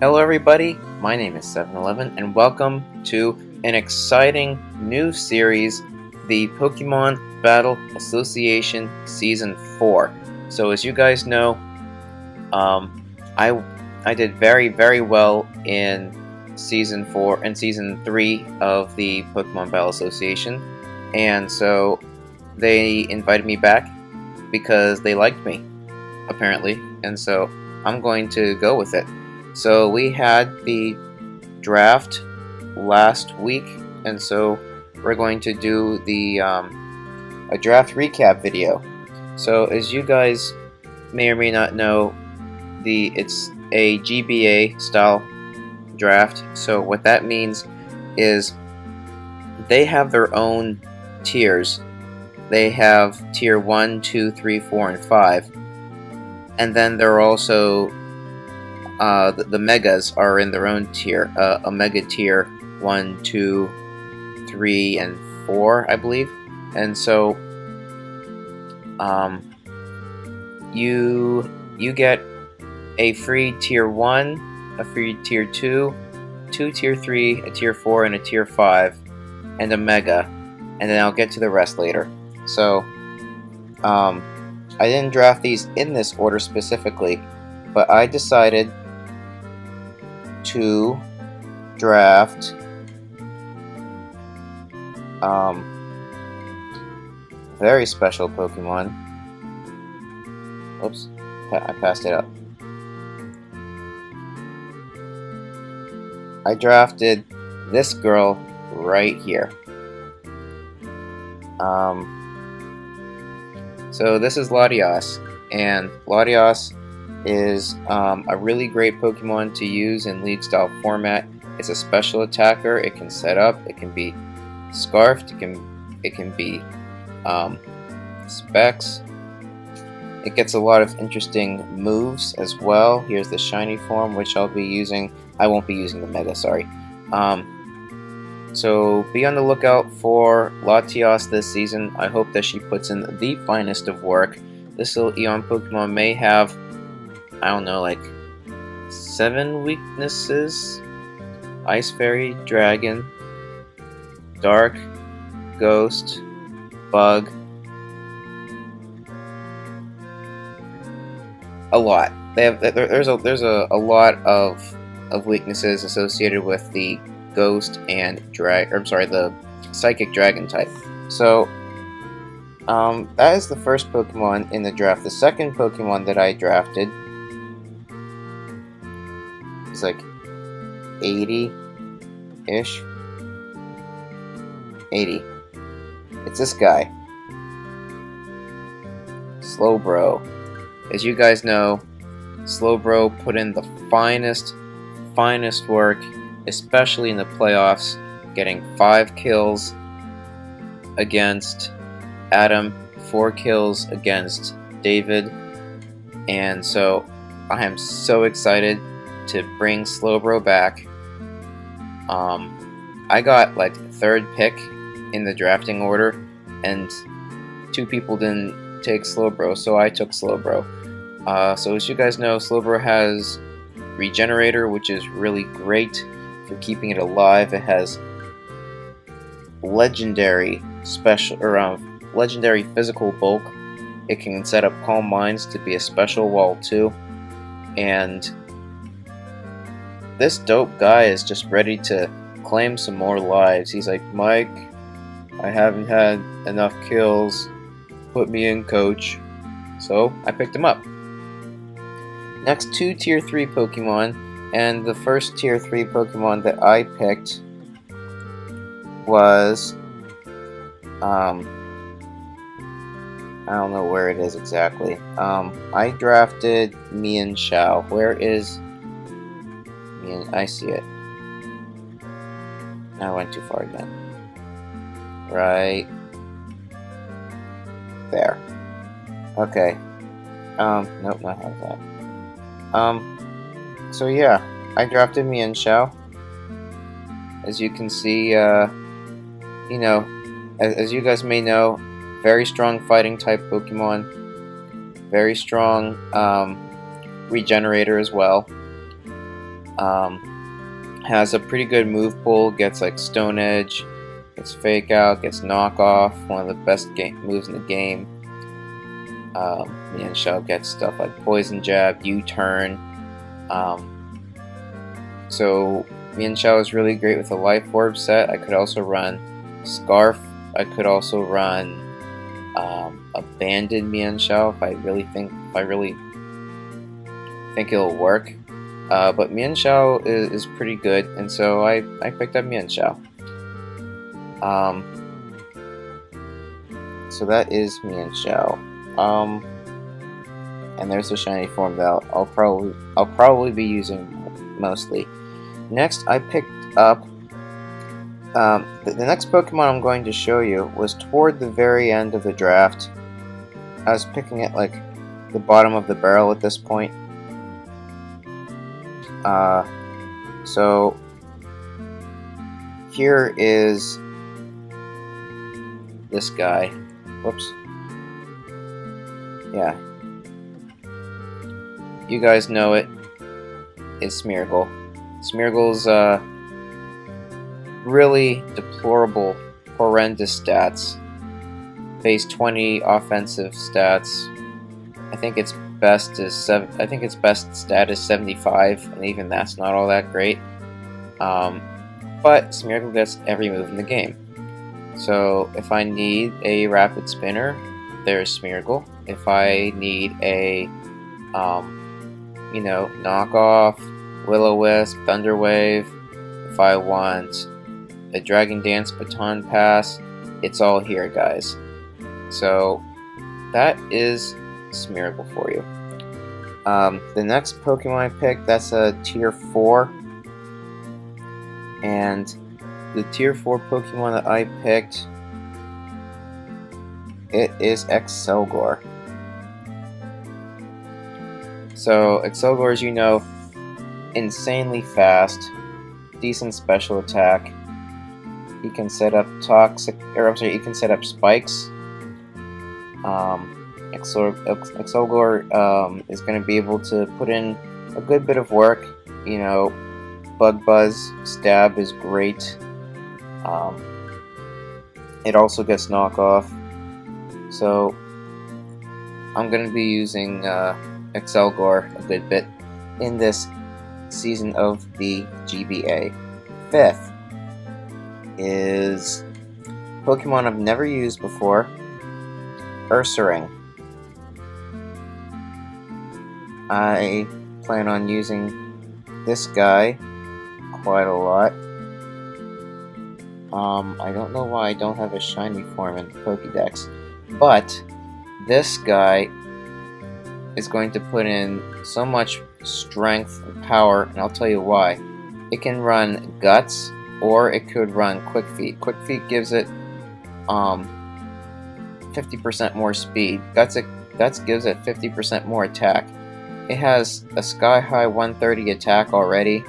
Hello everybody, my name is 711 and welcome to an exciting new series, the Pokémon Battle Association Season 4. So as you guys know, I did very well in Season 4 and Season 3 of the Pokémon Battle Association, and so they invited me back because they liked me, apparently, and so I'm going to go with it. So we had the draft last week, and so we're going to do the a draft recap video. So as you guys may or may not know, it's a GBA style draft. So what that means is they have their own tiers. They have tier 1, 2, 3, 4, and 5, and then they're also the megas are in their own tier, a mega tier 1, 2, 3, and 4, I believe. And so you get a free tier 1, a free tier 2, 2 tier 3, a tier 4, and a tier 5, and a mega, and then I'll get to the rest later. So I didn't draft these in this order specifically, but I decided to draft very special Pokemon. Oops, I passed it up. I drafted this girl right here. So this is Latios, and Latios is a really great Pokemon to use in League style format. It's a special attacker. It can set up. It can be scarfed. It can be specs. It gets a lot of interesting moves as well. Here's the shiny form, which I'll be using. I won't be using the Mega, sorry. So be on the lookout for Latios this season. I hope that she puts in the finest of work. This little Eon Pokemon may have, I don't know, like 7 weaknesses. Ice Fairy, Dragon, Dark, Ghost, Bug. A lot. There's a lot of weaknesses associated with the Ghost and the Psychic Dragon type. So that is the first Pokemon in the draft. The second Pokemon that I drafted is like 80-ish. 80. It's this guy. Slowbro. As you guys know, Slowbro put in the finest work, especially in the playoffs, getting 5 kills against Adam, 4 kills against David, and so I am so excited to bring Slowbro back. I got like 3rd pick in the drafting order, and 2 people didn't take Slowbro, so I took Slowbro. So as you guys know, Slowbro has Regenerator, which is really great for keeping it alive. It has legendary legendary physical bulk. It can set up Calm Minds to be a special wall too, and this dope guy is just ready to claim some more lives. He's like, Mike, I haven't had enough kills, put me in, coach. So I picked him up. Next, 2 tier 3 Pokemon, and the first tier 3 Pokemon that I picked was I don't know where it is exactly. I drafted Mienshao. Where is I see it. I went too far again. Right there. Okay. Nope, not half that. So yeah, I drafted Mienshao. As you can see, you know, as you guys may know, very strong fighting type Pokemon, very strong regenerator as well. Has a pretty good move pool, gets like Stone Edge, gets Fake Out, gets Knock Off, one of the best moves in the game. Mienshao gets stuff like Poison Jab, U-Turn. So Mienshao is really great with a Life Orb set. I could also run Scarf. I could also run Abandoned Mienshao if I really think it'll work. But Mienshao is pretty good, and so I picked up Mienshao. So that is Mienshao. And there's the shiny form that I'll probably be using mostly. Next, I picked up the next Pokemon I'm going to show you was toward the very end of the draft. I was picking it like the bottom of the barrel at this point. So here is this guy. Whoops. Yeah. You guys know it. It's Smeargle. Smeargle's really deplorable, horrendous stats. Base 20 offensive stats. I think its best stat is 75, and even that's not all that great. But Smeargle gets every move in the game. So if I need a Rapid Spinner, there's Smeargle. If I need a knockoff, Will-O-Wisp, Thunder Wave, if I want a Dragon Dance Baton Pass, it's all here, guys. So that is Smeargle for you. The next Pokemon I picked, that's a Tier 4. And the Tier 4 Pokemon that I picked, it is Excelgor. So Excelgor, as you know, insanely fast, decent special attack. He can set up he can set up spikes. Excelgor is going to be able to put in a good bit of work. You know, Bug Buzz, Stab is great. It also gets knockoff. So I'm going to be using Excelgor a good bit in this season of the GBA. Fifth is Pokemon I've never used before, Ursaring. I plan on using this guy quite a lot. I don't know why I don't have a shiny form in the Pokédex, but this guy is going to put in so much strength and power, and I'll tell you why. It can run Guts, or it could run Quick Feet. Quick Feet gives it 50% more speed. Guts gives it 50% more attack. It has a sky-high 130 attack already,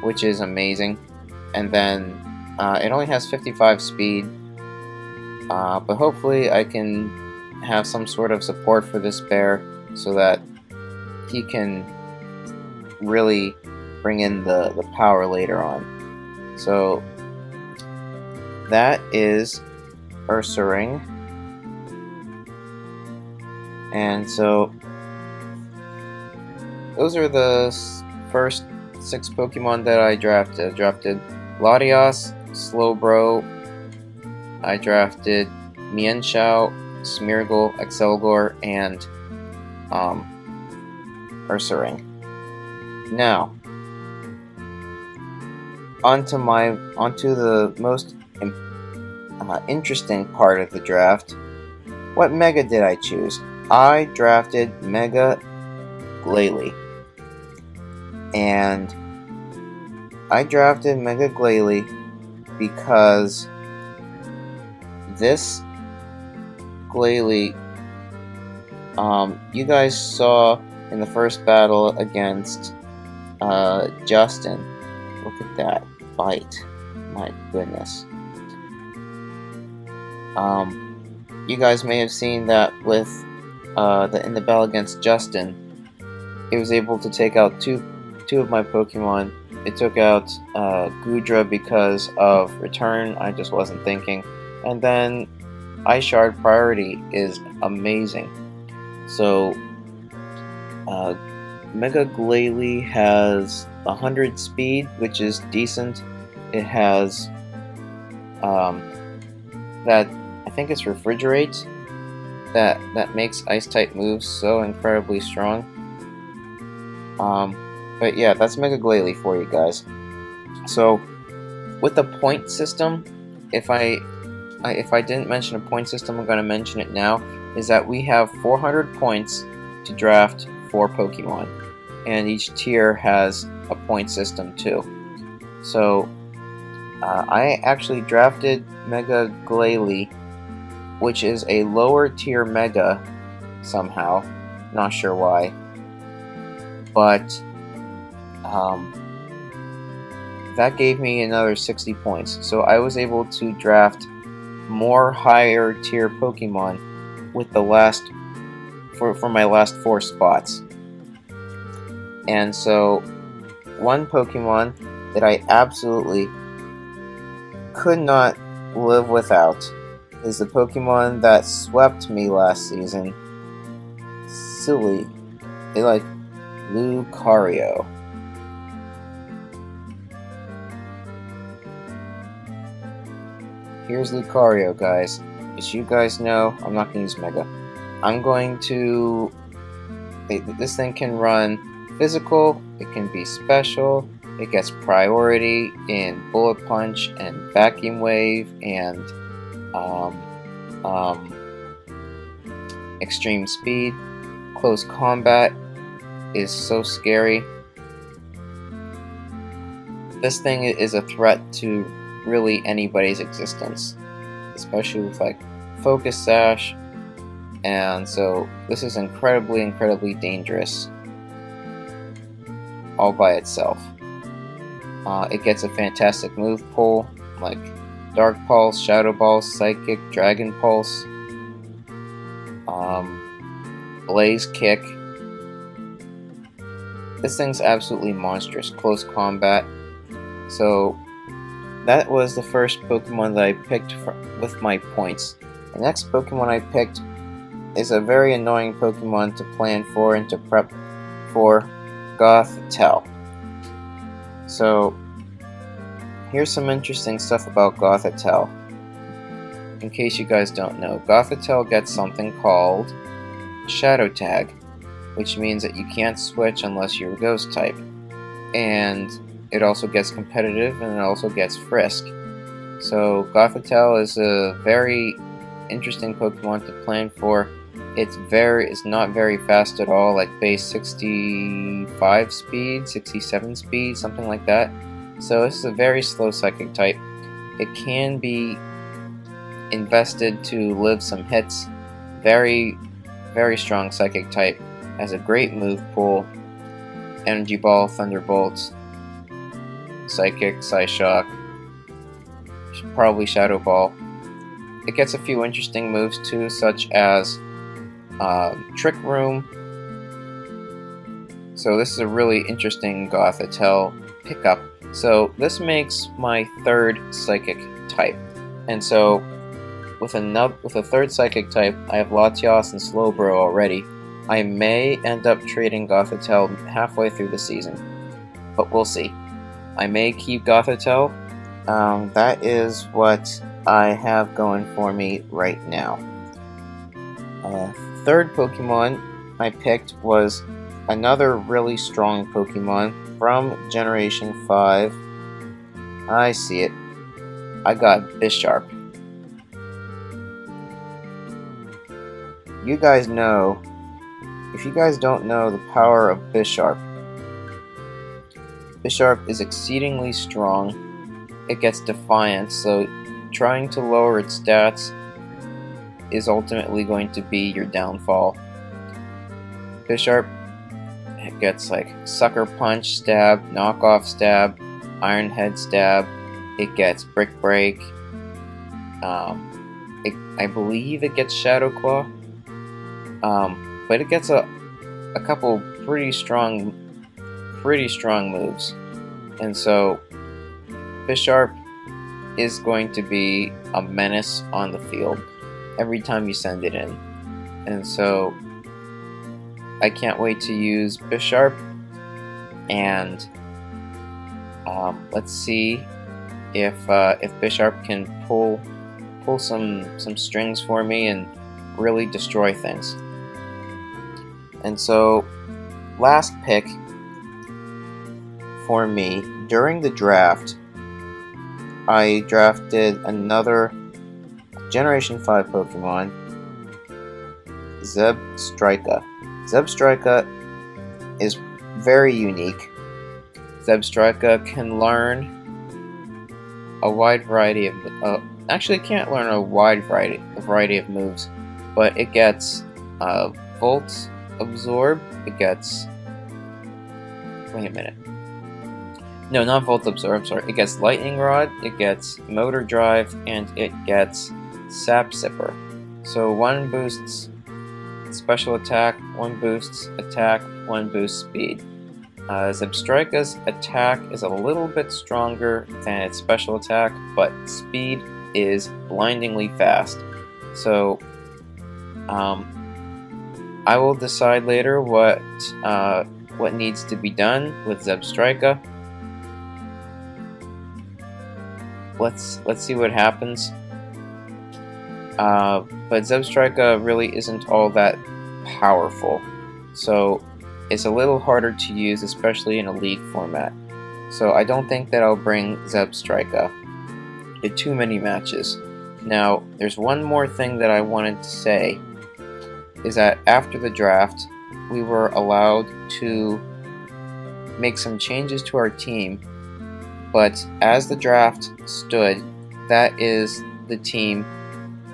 which is amazing. And then it only has 55 speed. But hopefully I can have some sort of support for this bear so that he can really bring in the power later on. So that is Ursaring. And so those are the first 6 Pokemon that I drafted. I drafted Latios, Slowbro, I drafted Mienshao, Smeargle, Excelgor, and Ursaring. Now, onto the most interesting part of the draft. What Mega did I choose? I drafted Mega Glalie. And I drafted Mega Glalie because this Glalie, you guys saw in the first battle against Justin. Look at that bite. My goodness. You guys may have seen that with in the battle against Justin, he was able to take out two two of my Pokemon. It took out Gudra because of return. I just wasn't thinking. And then Ice Shard priority is amazing. So Mega Glalie has 100 speed, which is decent. It has that, I think it's Refrigerate, that makes ice type moves so incredibly strong. But yeah, that's Mega Glalie for you guys. So with the point system, if I didn't mention a point system, I'm going to mention it now, is that we have 400 points to draft 4 Pokemon, and each tier has a point system too. So I actually drafted Mega Glalie, which is a lower tier Mega somehow, not sure why, but that gave me another 60 points. So I was able to draft more higher tier Pokemon with the last for my last 4 spots. And so one Pokemon that I absolutely could not live without is the Pokemon that swept me last season. Silly. They like Lucario. Here's Lucario, guys. As you guys know, I'm not going to use Mega. I'm going to... This thing can run physical, it can be special, it gets priority in Bullet Punch and Vacuum Wave and Extreme Speed. Close Combat is so scary. This thing is a threat to really anybody's existence, especially with like Focus Sash, and so this is incredibly dangerous all by itself. It gets a fantastic move pool like Dark Pulse, Shadow Ball, Psychic, Dragon Pulse, Blaze Kick. This thing's absolutely monstrous. Close Combat. So that was the first Pokemon that I picked with my points. The next Pokemon I picked is a very annoying Pokemon to plan for and to prep for, Gati Tell. So here's some interesting stuff about Gati Tell. In case you guys don't know, Gati Tell gets something called Shadow Tag, which means that you can't switch unless you're Ghost type. And it also gets competitive, and it also gets Frisk. So Gati Tell is a very interesting Pokemon to plan for. It's not very fast at all, like base 65 speed, 67 speed, something like that. So this is a very slow Psychic type. It can be invested to live some hits. Very strong Psychic type. Has a great move pool. Energy Ball, Thunderbolt, Psychic, Psyshock, probably Shadow Ball. It gets a few interesting moves too, such as Trick Room. So this is a really interesting Gati Tell pickup. So this makes my 3rd Psychic type. And so with a 3rd Psychic type, I have Latios and Slowbro already. I may end up trading Gati Tell halfway through the season, but we'll see. I may keep Gati Tell. That is what I have going for me right now. 3rd Pokemon I picked was another really strong Pokemon from Generation 5. I see it. I got Bisharp. You guys know, if you guys don't know the power of Bisharp, Bisharp is exceedingly strong. It gets Defiance, so trying to lower its stats is ultimately going to be your downfall. Bisharp gets like Sucker Punch, Stab, Knockoff Stab, Iron Head Stab. It gets Brick Break. I believe it gets Shadow Claw. But it gets a couple pretty strong pretty strong moves. And so Bisharp is going to be a menace on the field every time you send it in. And so I can't wait to use Bisharp, and let's see if Bisharp can pull some strings for me and really destroy things. And so last pick for me during the draft, I drafted another Generation 5 Pokemon, Zeb Striker. Zeb Striker is very unique. Zeb Striker can learn a wide variety of actually can't learn a wide variety of moves, but it gets Volt Absorb, it gets, wait a minute, no, not Volt Absorb, I'm sorry, it gets Lightning Rod, it gets Motor Drive, and it gets Sap Sipper. So one boosts special attack, one boosts attack, one boosts speed. Zeb Striker's attack is a little bit stronger than its special attack, but speed is blindingly fast. So I will decide later what needs to be done with Zeb Striker. Let's see what happens. But Zeb Striker really isn't all that powerful, so it's a little harder to use, especially in a league format. So I don't think that I'll bring Zeb Striker to too many matches. Now, there's one more thing that I wanted to say, is that after the draft, we were allowed to make some changes to our team, but as the draft stood, that is the team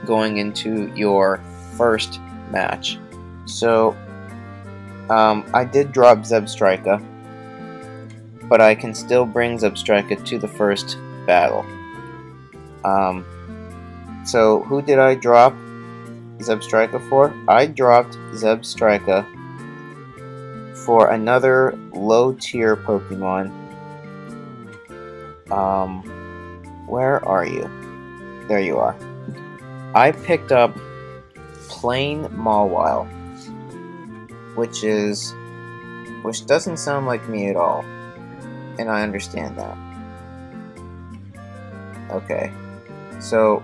going into your first match. So I did drop Zeb Striker, but I can still bring Zeb Striker to the first battle. So who did I drop Zeb Striker for? I dropped Zeb Striker for another low tier Pokemon. Where are you? There you are. I picked up Plain Mawile, which doesn't sound like me at all, and I understand that. Okay, so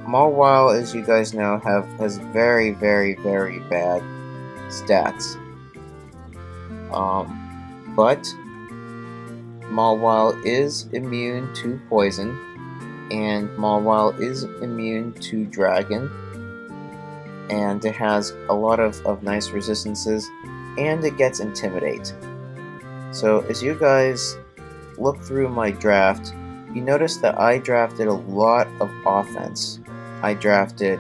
Mawile, as you guys know, has very, very, very bad stats. But Mawile is immune to poison, and Mawile is immune to dragon, and it has a lot of nice resistances, and it gets Intimidate. So as you guys look through my draft, you notice that I drafted a lot of offense. I drafted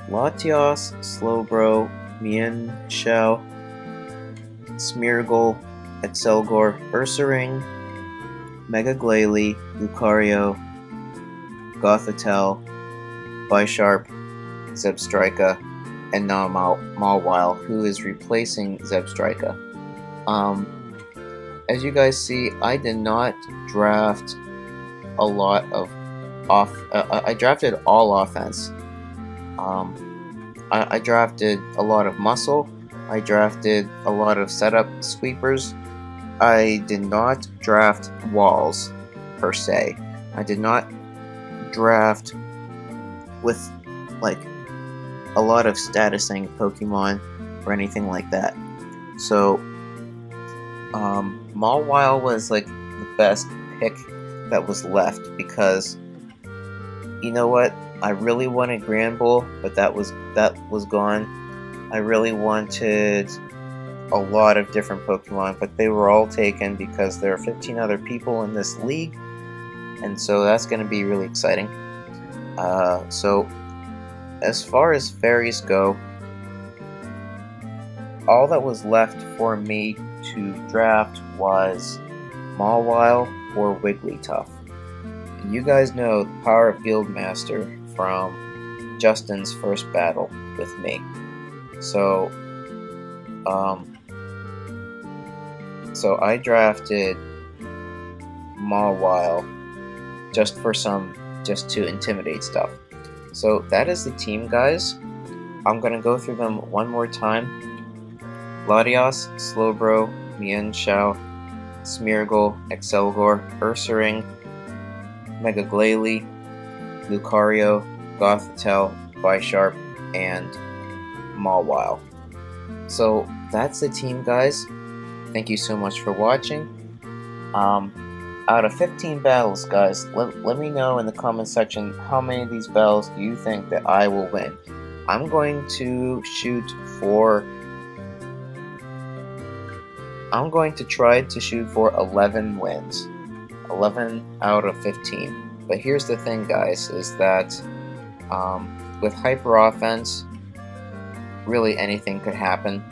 Latios, Slowbro, Mienshao, Smeargle, Gore, Ursaring, Mega Glalie, Lucario, Gati Tell, Bisharp, Zeb Striker, and now Mawile, who is replacing Zeb Striker. As you guys see, I did not draft a lot of I drafted all offense. I drafted a lot of muscle. I drafted a lot of setup sweepers. I did not draft walls per se. I did not draft with like a lot of statusing Pokemon or anything like that. So Mawile was like the best pick that was left, because you know what? I really wanted Granbull, but that was gone. I really wanted a lot of different Pokemon, but they were all taken because there are 15 other people in this league, and so that's going to be really exciting. So as far as fairies go, all that was left for me to draft was Mawile or Wigglytuff. And you guys know the power of Guildmaster from Justin's first battle with me. So So I drafted Mawile just to intimidate stuff. So that is the team, guys. I'm gonna go through them one more time. Latios, Slowbro, Mienshao, Smeargle, Gore, Ursaring, Mega Glalie, Lucario, Gati Tell, Bisharp, and Mawile. So that's the team, guys. Thank you so much for watching. Out of 15 battles, guys, let me know in the comment section how many of these battles do you think that I will win. I'm going to try to shoot for 11 wins. 11 out of 15. But here's the thing, guys, is that with Hyper Offense, really anything could happen.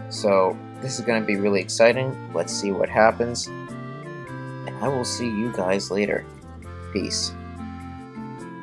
So this is going to be really exciting. Let's see what happens. And I will see you guys later. Peace.